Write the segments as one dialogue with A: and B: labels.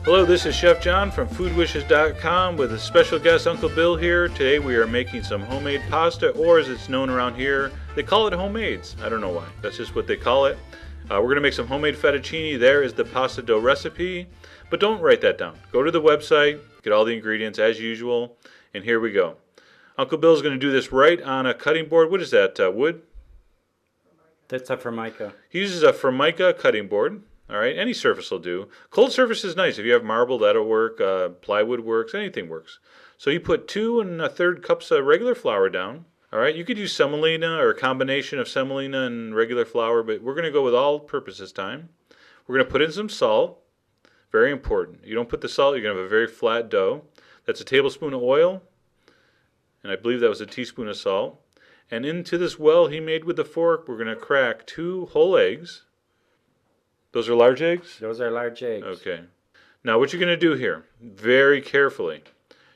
A: Hello, this is Chef John from foodwishes.com with a special guest, Uncle Bill here. Today we are making some homemade pasta, or as it's known around here, they call it homemades. I don't know why. That's just what they call it. We're going to make some homemade fettuccine. There is the pasta dough recipe. But don't write that down. Go to the website, get all the ingredients as usual, and here we go. Uncle Bill's going to do this right on a cutting board. What is that, wood?
B: That's a Formica.
A: He uses a Formica cutting board. All right, any surface will do. Cold surface is nice. If you have marble, that'll work. Plywood works. Anything works. So you put 2 1/3 cups of regular flour down. All right, you could use semolina or a combination of semolina and regular flour, but we're going to go with all-purpose this time. We're going to put in some salt. Very important. You don't put the salt, you're going to have a very flat dough. That's a tablespoon of oil, and I believe that was a teaspoon of salt. And into this well he made with the fork, we're going to crack 2 whole eggs. Those are large eggs?
B: Those are large eggs.
A: Okay. Now what you're going to do here, very carefully,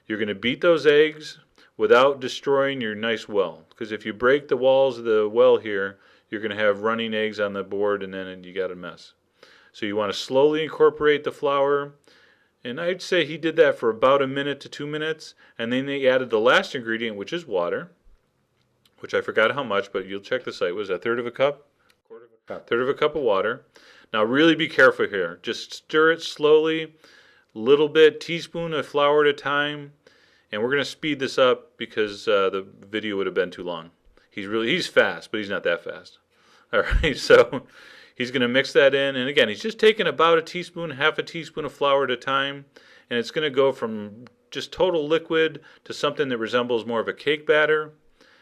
A: you're going to beat those eggs without destroying your nice well. Because if you break the walls of the well here, you're going to have running eggs on the board and then you got a mess. So you want to slowly incorporate the flour. And I'd say he did that for about 1 minute to 2 minutes. And then he added the last ingredient, which is water. Which I forgot how much, but you'll check the site. Was that 1/3 of a cup?
B: 1/4 of a cup.
A: 1/3 of a cup of water. Now really be careful here. Just stir it slowly, little bit, teaspoon of flour at a time. And we're going to speed this up because the video would have been too long. He's fast, but he's not that fast. All right, so he's going to mix that in. And again, he's just taking about a teaspoon, half a teaspoon of flour at a time. And it's going to go from just total liquid to something that resembles more of a cake batter.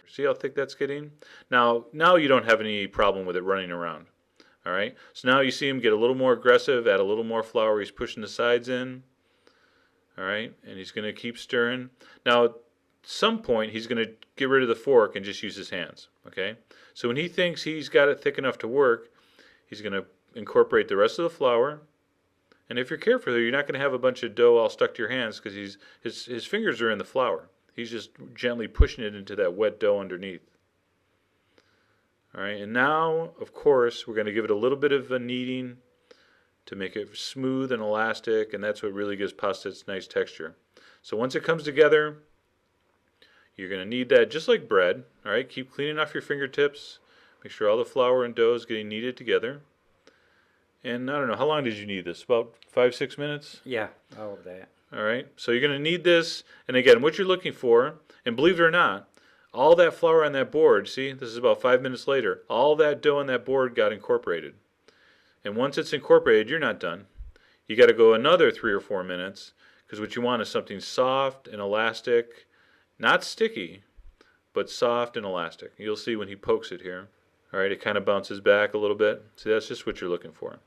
A: See how thick that's getting? Now you don't have any problem with it running around. All right, so now you see him get a little more aggressive, add a little more flour. He's pushing the sides in. All right, and he's going to keep stirring. Now, at some point, he's going to get rid of the fork and just use his hands. Okay, so when he thinks he's got it thick enough to work, he's going to incorporate the rest of the flour. And if you're careful, you're not going to have a bunch of dough all stuck to your hands because his fingers are in the flour. He's just gently pushing it into that wet dough underneath. All right, and now, of course, we're going to give it a little bit of a kneading to make it smooth and elastic, and that's what really gives pasta its nice texture. So once it comes together, you're going to knead that just like bread. All right, keep cleaning off your fingertips. Make sure all the flour and dough is getting kneaded together. And I don't know, how long did you knead this? About 5-6 minutes?
B: Yeah, all of that.
A: All right, so you're going to knead this, and again, what you're looking for, and believe it or not, all that flour on that board, see, this is about 5 minutes later, all that dough on that board got incorporated. And once it's incorporated, you're not done. You got to go another 3 or 4 minutes, because what you want is something soft and elastic, not sticky, but soft and elastic. You'll see when he pokes it here. All right, it kind of bounces back a little bit. See, that's just what you're looking for.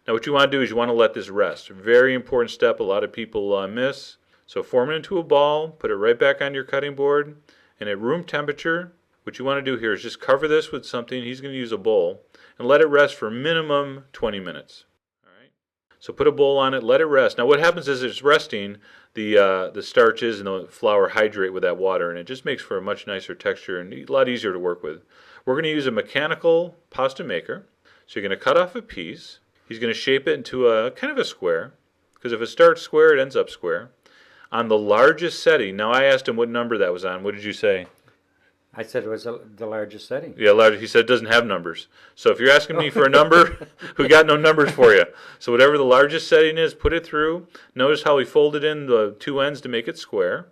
A: Now what you want to do is you want to let this rest. Very important step a lot of people miss. So form it into a ball, put it right back on your cutting board, and at room temperature, what you want to do here is just cover this with something. He's going to use a bowl, and let it rest for minimum 20 minutes. All right. So put a bowl on it, let it rest. Now what happens is it's resting, the starches and the flour hydrate with that water, and it just makes for a much nicer texture and a lot easier to work with. We're going to use a mechanical pasta maker. So you're going to cut off a piece. He's going to shape it into a kind of a square, because if it starts square, it ends up square. On the largest setting, now I asked him what number that was on. What did you say?
B: I said it was the largest setting.
A: Yeah, large. He said it doesn't have numbers. So if you're asking me for a number, we got no numbers for you. So whatever the largest setting is, put it through. Notice how he folded in the 2 ends to make it square.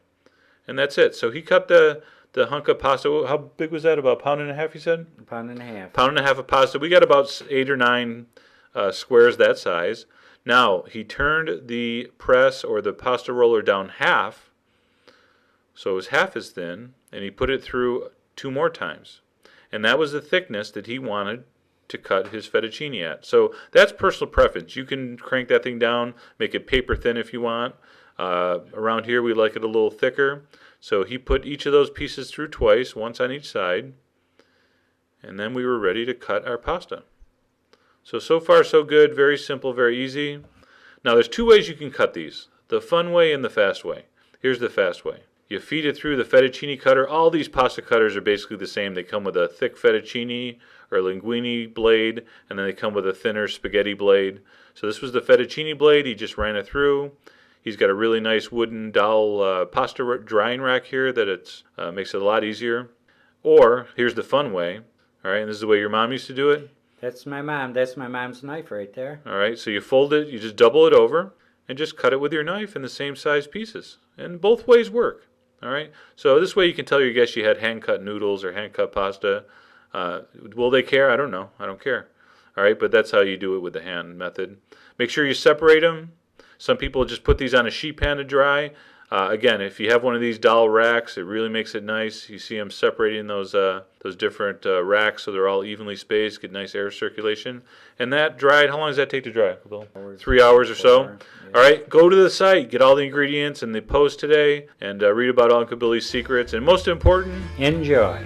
A: And that's it. So he cut the hunk of pasta. How big was that? About 1.5 pounds, you said?
B: 1.5 pounds.
A: 1.5 pounds of pasta. We got about 8 or 9 squares that size. Now, he turned the press or the pasta roller down half, so it was half as thin, and he put it through 2 more times. And that was the thickness that he wanted to cut his fettuccine at. So that's personal preference. You can crank that thing down, make it paper thin if you want. Around here we like it a little thicker. So he put each of those pieces through twice, once on each side, and then we were ready to cut our pasta. So far so good, very simple, very easy. Now there's 2 ways you can cut these, the fun way and the fast way. Here's the fast way. You feed it through the fettuccine cutter. All these pasta cutters are basically the same. They come with a thick fettuccine or linguine blade, and then they come with a thinner spaghetti blade. So this was the fettuccine blade. He just ran it through. He's got a really nice wooden dowel pasta drying rack here that makes it a lot easier. Or, here's the fun way. All right, and this is the way your mom used to do it.
B: That's my mom. That's my mom's knife right there.
A: All right, so you fold it, you just double it over, and just cut it with your knife in the same size pieces. And both ways work. All right, so this way you can tell your guests you had hand-cut noodles or hand-cut pasta. Will they care? I don't know. I don't care. All right, but that's how you do it with the hand method. Make sure you separate them. Some people just put these on a sheet pan to dry. Again, if you have one of these dowel racks, it really makes it nice. You see them separating those different racks so they're all evenly spaced, get nice air circulation. And that dried, how long does that take to dry, Bill? 3 hours or so.
B: Yeah.
A: All right, go to the site, get all the ingredients and the post today, and read about Uncle Billy's secrets. And most important,
B: Enjoy.